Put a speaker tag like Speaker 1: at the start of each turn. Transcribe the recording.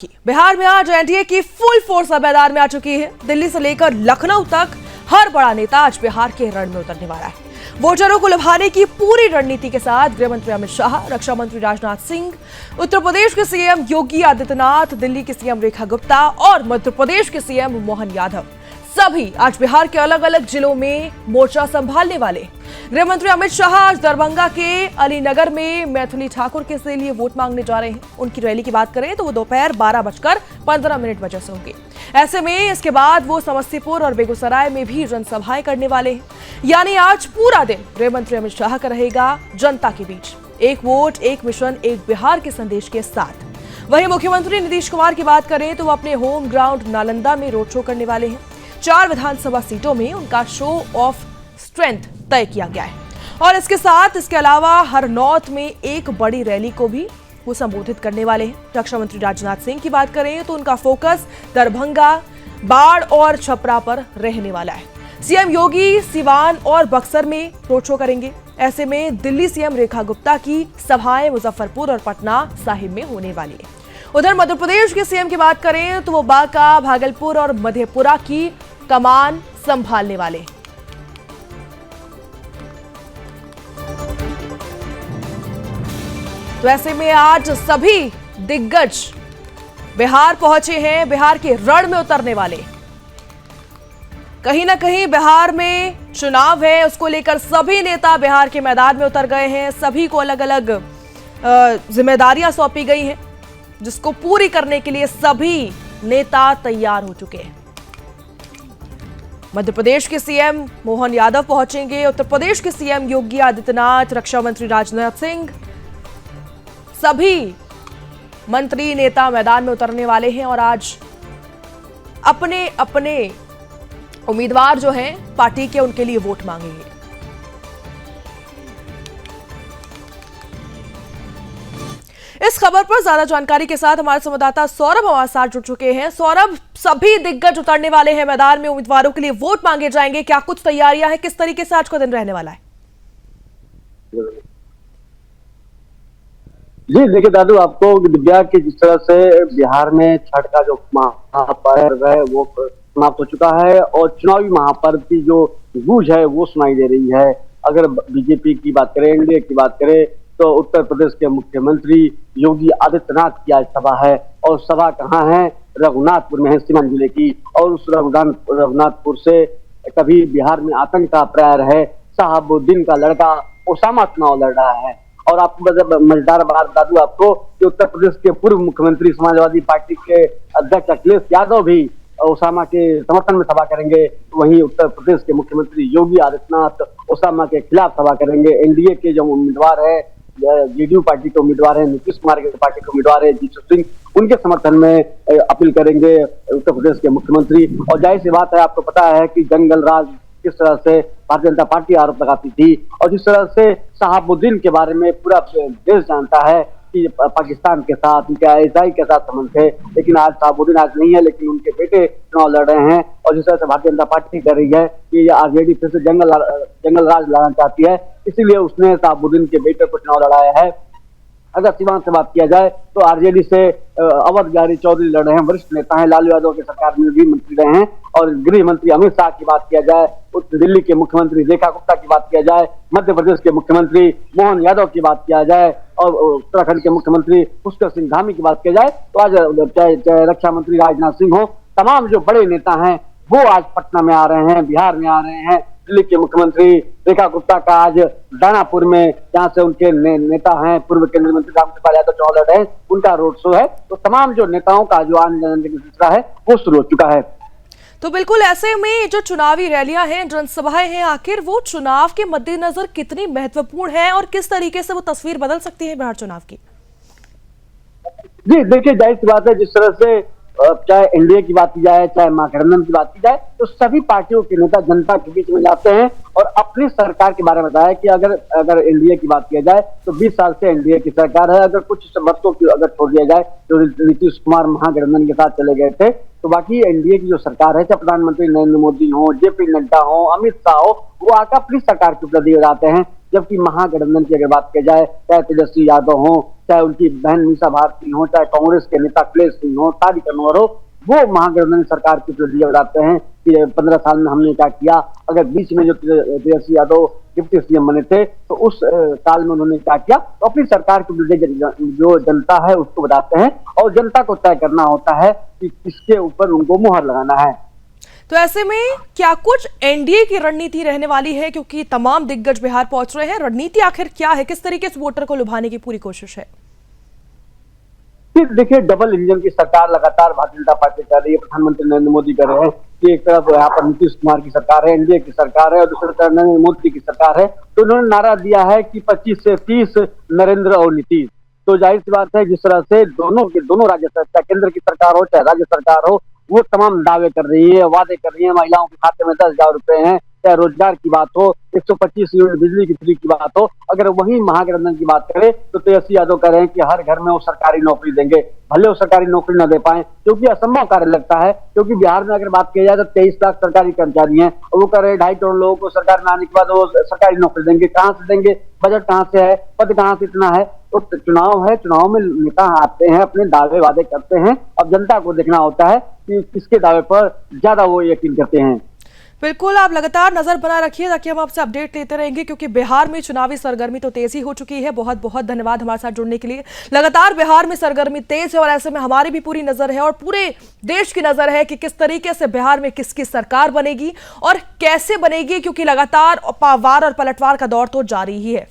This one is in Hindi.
Speaker 1: बिहार में आज एनडीए की फुल फोर्स अब मैदान में आ चुकी है। दिल्ली से लेकर लखनऊ तक हर बड़ा नेता आज बिहार के रण में उतरने वाला है। वोटरों को लुभाने की पूरी रणनीति के साथ गृह मंत्री अमित शाह, रक्षा मंत्री राजनाथ सिंह, उत्तर प्रदेश के सीएम योगी आदित्यनाथ, दिल्ली की सीएम रेखा गुप्ता और मध्य प्रदेश के सीएम मोहन यादव सभी आज बिहार के अलग अलग जिलों में मोर्चा संभालने वाले। गृह मंत्री अमित शाह आज दरभंगा के अलीनगर में मैथिली ठाकुर के लिए वोट मांगने जा रहे हैं। उनकी रैली की बात करें तो वो दोपहर 12:15 बजे से होगी। ऐसे में इसके बाद वो समस्तीपुर और बेगूसराय में भी जनसभाएं करने वाले हैं। यानी आज पूरा दिन गृह मंत्री अमित शाह का रहेगा जनता के बीच, एक वोट एक मिशन एक बिहार के संदेश के साथ। वहीं मुख्यमंत्री नीतीश कुमार की बात करें तो वो अपने होम ग्राउंड नालंदा में रोड शो करने वाले हैं। 4 विधानसभा सीटों में उनका शो ऑफ स्ट्रेंथ तय किया गया है और इसके अलावा हर नॉर्थ में एक बड़ी रैली को भी वो संबोधित करने वाले हैं। रक्षा मंत्री राजनाथ सिंह की बात करें तो उनका फोकस दरभंगा, बाढ़ और छपरा पर रहने वाला है। सीएम योगी सिवान और बक्सर में रोड शो करेंगे। ऐसे में दिल्ली सीएम रेखा गुप्ता की सभाएं मुजफ्फरपुर और पटना साहिब में होने वाली है। उधर मध्य प्रदेश के सीएम की बात करें तो वो बांका, भागलपुर और मधेपुरा की कमान संभालने वाले। तो ऐसे में आज सभी दिग्गज बिहार पहुंचे हैं, बिहार के रण में उतरने वाले। कहीं ना कहीं बिहार में चुनाव है, उसको लेकर सभी नेता बिहार के मैदान में उतर गए हैं। सभी को अलग अलग जिम्मेदारियां सौंपी गई हैं, जिसको पूरी करने के लिए सभी नेता तैयार हो चुके हैं। मध्य प्रदेश के सीएम मोहन यादव पहुंचेंगे, उत्तर प्रदेश के सीएम योगी आदित्यनाथ, रक्षा मंत्री राजनाथ सिंह, सभी मंत्री नेता मैदान में उतरने वाले हैं और आज अपने अपने उम्मीदवार जो हैं पार्टी के, उनके लिए वोट मांगेंगे। इस खबर पर ज्यादा जानकारी के साथ हमारे संवाददाता सौरभ हमारे साथ जुड़ चुके हैं। सौरभ, सभी दिग्गज उतरने वाले हैं मैदान में, उम्मीदवारों के लिए वोट मांगे जाएंगे, क्या कुछ तैयारियां हैं, किस तरीके से आज का दिन रहने वाला है?
Speaker 2: जी देखिए दादू, आपको दिव्या की जिस तरह से बिहार में छठ का जो महापर्व है वो समाप्त हो चुका है और चुनावी महापर्व की जो गूंज है वो सुनाई दे रही है। अगर बीजेपी की बात करें, एनडीए की बात करें तो उत्तर प्रदेश के मुख्यमंत्री योगी आदित्यनाथ की आज सभा है और सभा कहाँ है? रघुनाथपुर में है, सीवान जिले की। और उस रघुनाथपुर से कभी बिहार में आतंक का प्रयार है, शहाबुद्दीन का लड़का ओसामा चुनाव लड़ रहा है। और आपको मजेदार बात दादू आपको कि उत्तर प्रदेश के पूर्व मुख्यमंत्री समाजवादी पार्टी के अध्यक्ष अखिलेश यादव भी ओसामा के समर्थन में सभा करेंगे। वहीं उत्तर प्रदेश के मुख्यमंत्री योगी आदित्यनाथ ओसामा के खिलाफ सभा करेंगे। एनडीए के जो उम्मीदवार है, जेडीयू पार्टी के उम्मीदवार है, नीतीश कुमार के पार्टी के उम्मीदवार है जीतू सिंह, उनके समर्थन में अपील करेंगे उत्तर प्रदेश के मुख्यमंत्री। और जाहिर सी बात है, आपको पता है कि जंगल राज किस तरह से भारतीय जनता पार्टी आरोप लगाती थी और जिस तरह से शहाबुद्दीन के बारे में पूरा देश जानता है कि पाकिस्तान के साथ, उनके आईएसआई के साथ संबंध थे। लेकिन आज शहाबुद्दीन आज नहीं है, लेकिन उनके बेटे चुनाव लड़ रहे हैं और जिस तरह से भारतीय जनता पार्टी कर रही है कि आरजेडी फिर से जंगल राज लाना चाहती है, इसीलिए उसने शहाबुद्दीन के बेटे को चुनाव लड़ाया है। अगर सीवान से बात किया जाए तो आरजेडी से अवध बिहारी चौधरी लड़ रहे हैं, वरिष्ठ नेता हैं, लालू यादव की सरकार में भी मंत्री रहे हैं। और गृह मंत्री अमित शाह की बात किया जाए, दिल्ली के मुख्यमंत्री रेखा गुप्ता की बात किया जाए, मध्य प्रदेश के मुख्यमंत्री मोहन यादव की बात किया जाए और उत्तराखंड के मुख्यमंत्री पुष्कर सिंह धामी की बात किया जाए तो आज चाहे रक्षा मंत्री राजनाथ सिंह हो, तमाम जो बड़े नेता हैं वो आज पटना में आ रहे हैं, बिहार में आ रहे हैं। दिल्ली के मुख्यमंत्री रेखा गुप्ता का आज दानापुर में, जहां से उनके नेता हैं पूर्व केंद्रीय मंत्री रामकृपाल यादव चुनाव लड़ रहे हैं, उनका रोड शो है। तो तमाम जो नेताओं का जो आने जाने का सिलसिला है वो शुरू हो चुका है।
Speaker 1: तो बिल्कुल ऐसे में जो चुनावी रैलियां हैं, जनसभाएं हैं, आखिर वो चुनाव के मद्देनजर कितनी महत्वपूर्ण है और किस तरीके से वो तस्वीर बदल सकती है बिहार चुनाव की?
Speaker 2: जी देखिए, जाहिर सी बात है, जिस तरह से चाहे एनडीए की बात की जाए, चाहे महागठबंधन की बात की जाए, तो सभी पार्टियों के नेता जनता के बीच में जाते हैं और अपनी सरकार के बारे में बताया कि अगर एनडीए की बात किया जाए तो 20 साल से एनडीए की सरकार है। अगर कुछ वर्षों की अगर छोड़ दिया जाए तो नीतीश कुमार महागठबंधन के साथ चले गए थे, तो बाकी एनडीए की जो सरकार है, चाहे प्रधानमंत्री नरेंद्र मोदी हो, जेपी नड्डा हो, अमित शाह हो, वो आकर अपनी सरकार की उपलब्धि बताते हैं। जबकि महागठबंधन की अगर बात की जाए, चाहे तेजस्वी यादव हो, चाहे उनकी बहन मीसा भारती हो, चाहे कांग्रेस के नेता अखिलेश सिंह हो, तारिक अनवर हो, वो महागठबंधन सरकार की उपलब्धि बताते हैं कि 15 साल में हमने क्या किया। अगर बीच में जो तेजस्वी यादव डिप्टी सीएम बने थे तो उस काल में उन्होंने क्या किया, तो अपनी सरकार की उपलब्धि जो जनता है उसको बताते हैं और जनता को तय करना होता है कि किसके ऊपर उनको मुहर लगाना है।
Speaker 1: तो ऐसे में क्या कुछ एनडीए की रणनीति रहने वाली है, क्योंकि तमाम दिग्गज बिहार पहुंच रहे हैं? रणनीति आखिर क्या है, किस तरीके से वोटर को लुभाने की पूरी कोशिश है?
Speaker 2: देखिए, डबल इंजन की सरकार लगातार भारतीय जनता पार्टी कर रही है, प्रधानमंत्री नरेंद्र मोदी कर रहे हैं कि एक तरफ यहाँ पर नीतीश कुमार की सरकार है, एनडीए की सरकार है, और दूसरी तरफ नरेंद्र मोदी की सरकार है। तो उन्होंने नारा दिया है कि 25 से 30 नरेंद्र और नीतीश। तो जाहिर सी बात है, जिस तरह से दोनों राज्य सरकार, केंद्र की सरकार हो चाहे राज्य सरकार हो, वो तमाम दावे कर रही है, वादे कर रही है। महिलाओं के खाते में 10,000 रुपए हैं, चाहे रोजगार की बात हो, 125 यूनिट बिजली की फ्री की बात हो। अगर वही महागठबंधन की बात करें तो तेजस्वी यादव कह रहे हैं कि हर घर में वो सरकारी नौकरी देंगे, भले वो सरकारी नौकरी न दे पाए, क्योंकि असंभव कार्य लगता है। क्योंकि बिहार में अगर बात की जाए तो 23 लाख सरकारी कर्मचारी हैं और वो कह रहे हैं 2.5 करोड़ लोगों को सरकार में आने के बाद वो सरकारी नौकरी देंगे। कहाँ से देंगे? बजट कहाँ से है? पद कहाँ से इतना है? तो चुनाव है, चुनाव में नेता आते हैं, अपने दावे वादे करते हैं। अब जनता को देखना होता है कि किसके दावे पर ज्यादा वो यकीन करते हैं।
Speaker 1: बिल्कुल, आप लगातार नजर बना रखिए ताकि हम आपसे अपडेट लेते रहेंगे, क्योंकि बिहार में चुनावी सरगर्मी तो तेज ही हो चुकी है। बहुत बहुत धन्यवाद हमारे साथ जुड़ने के लिए। लगातार बिहार में सरगर्मी तेज है और ऐसे में हमारी भी पूरी नजर है और पूरे देश की नजर है कि किस तरीके से बिहार में किसकी सरकार बनेगी और कैसे बनेगी, क्योंकि लगातार वार और पलटवार का दौर तो जारी ही है।